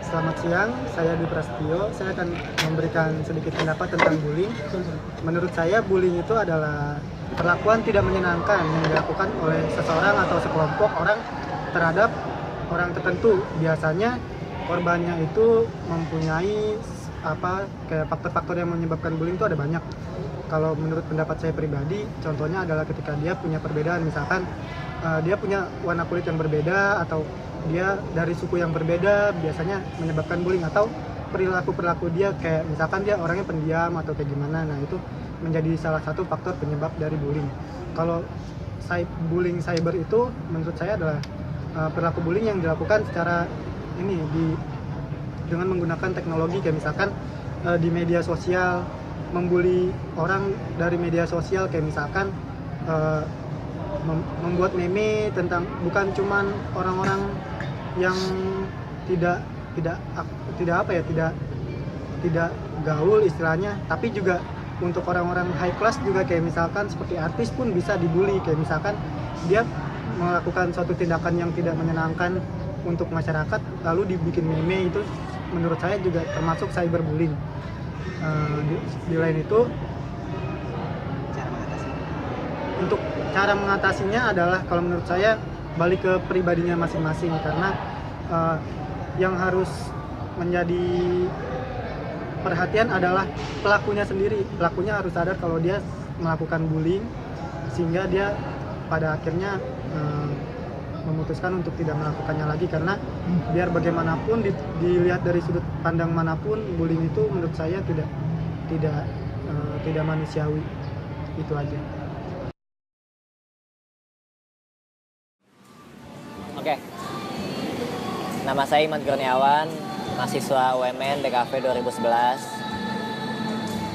Selamat siang, saya Dwi Prasetyo. Saya akan memberikan sedikit pendapat tentang bullying. Menurut saya, bullying itu adalah perlakuan tidak menyenangkan yang dilakukan oleh seseorang atau sekelompok orang terhadap orang tertentu. Biasanya korbannya itu mempunyai kayak faktor-faktor yang menyebabkan bullying itu ada banyak. Kalau menurut pendapat saya pribadi, contohnya adalah ketika dia punya perbedaan, misalkan dia punya warna kulit yang berbeda atau dia dari suku yang berbeda, biasanya menyebabkan bullying. Atau perilaku dia kayak misalkan dia orangnya pendiam atau kayak gimana, nah itu menjadi salah satu faktor penyebab dari bullying. Kalau bullying cyber itu menurut saya adalah perilaku bullying yang dilakukan secara dengan menggunakan teknologi, kayak misalkan di media sosial, membuli orang dari media sosial, kayak misalkan membuat meme tentang bukan cuman orang-orang yang tidak gaul istilahnya, tapi juga untuk orang-orang high class juga, kayak misalkan seperti artis pun bisa dibully, kayak misalkan dia melakukan suatu tindakan yang tidak menyenangkan untuk masyarakat lalu dibikin meme, itu menurut saya juga termasuk cyberbullying. Di lain itu, untuk cara mengatasinya adalah kalau menurut saya balik ke pribadinya masing-masing, karena yang harus menjadi perhatian adalah pelakunya sendiri. Pelakunya harus sadar kalau dia melakukan bullying, sehingga dia pada akhirnya memutuskan untuk tidak melakukannya lagi. Karena biar bagaimanapun dilihat dari sudut pandang manapun, bullying itu menurut saya tidak manusiawi. Itu aja. Oke, nama saya Iman Kurniawan, mahasiswa UMN DKV 2011.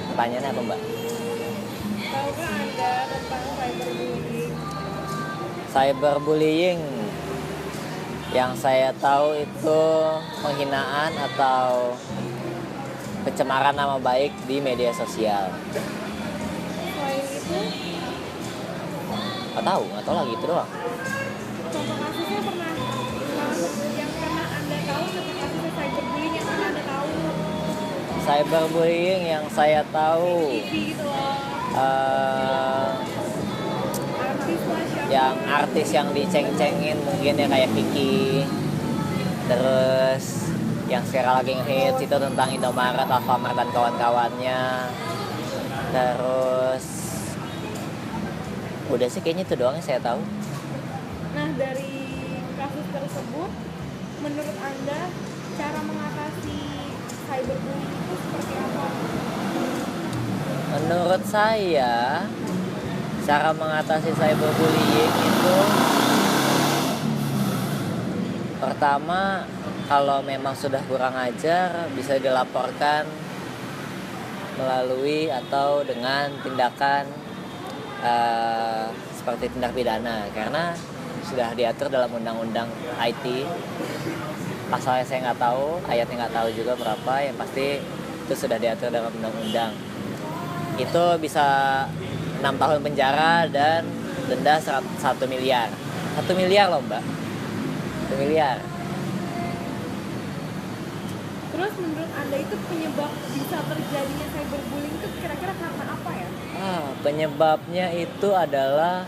Pertanyaannya apa, Mbak? Tahukah Anda tentang cyberbullying? Cyberbullying yang saya tahu itu penghinaan atau pencemaran nama baik di media sosial. Selain itu, Nggak tahu lagi itu doang. contoh kasusnya yang pernah Anda tahu, contoh kasusnya cyberbullying yang pernah Anda tahu, Cyberbullying yang saya tahu TV gitu loh, artis lah, siapa? yang artis yang diceng-cengin mungkin ya kayak Vicky. Terus yang sekarang lagi ngehits itu tentang Indomaret, Alfamart dan kawan-kawannya. Terus udah sih kayaknya itu doang yang saya tahu. Nah, dari kasus tersebut, menurut Anda cara mengatasi cyberbullying itu seperti apa? Menurut saya cara mengatasi cyberbullying itu pertama, kalau memang sudah kurang ajar bisa dilaporkan melalui atau dengan tindakan seperti tindak pidana, karena sudah diatur dalam undang-undang IT. Pasalnya saya nggak tahu, ayatnya nggak tahu juga berapa, yang pasti itu sudah diatur dalam undang-undang. Itu bisa 6 tahun penjara dan denda 1 miliar. 1 miliar loh, Mbak. 1 miliar. Terus menurut Anda itu penyebab bisa terjadinya cyberbullying itu kira-kira karena apa ya? Penyebabnya itu adalah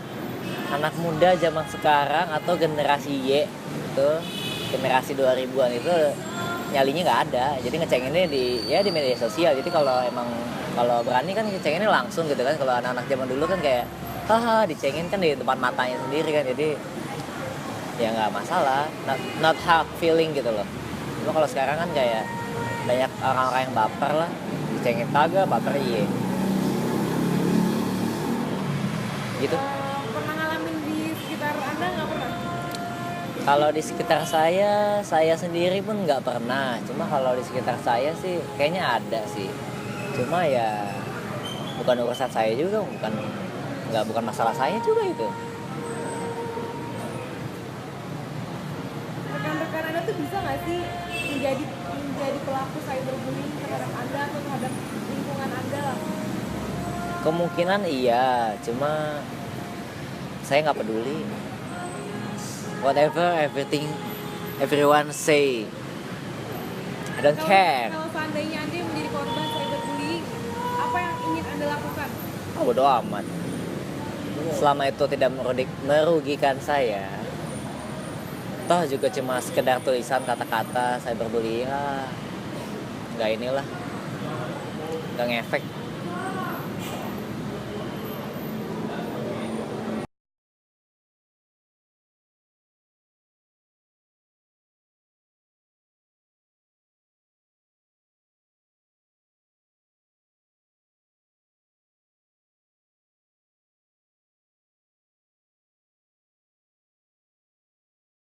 anak muda zaman sekarang atau generasi Y itu, generasi 2000-an itu nyalinya nggak ada. Jadi ngecenginnya di media sosial. Jadi kalau berani kan ngecenginnya langsung gitu kan. Kalau anak-anak zaman dulu kan kayak dicengin kan di depan matanya sendiri kan. Jadi ya nggak masalah, not hard feeling gitu loh. Cuma kalau sekarang kan kayak banyak orang-orang yang baper lah, dicengin kagak, baper iya gitu. Pernah ngalamin di sekitar Anda nggak pernah? Kalau di sekitar saya sendiri pun nggak pernah. Cuma kalau di sekitar saya sih kayaknya ada sih. Cuma ya bukan urusan saya juga, bukan masalah saya juga itu. Rekan-rekan Anda tuh bisa nggak sih menjadi pelaku cyberbullying terhadap Anda atau terhadap lingkungan Anda lah? Kemungkinan iya, cuma saya nggak peduli. Whatever everyone say, I don't care. Kalau seandainya Anda yang menjadi korban cyberbullying, apa yang ingin Anda lakukan? Bodo amat. Selama itu tidak merugikan saya, toh juga cuma sekedar tulisan kata-kata cyberbullying, nggak inilah, nggak ngefek.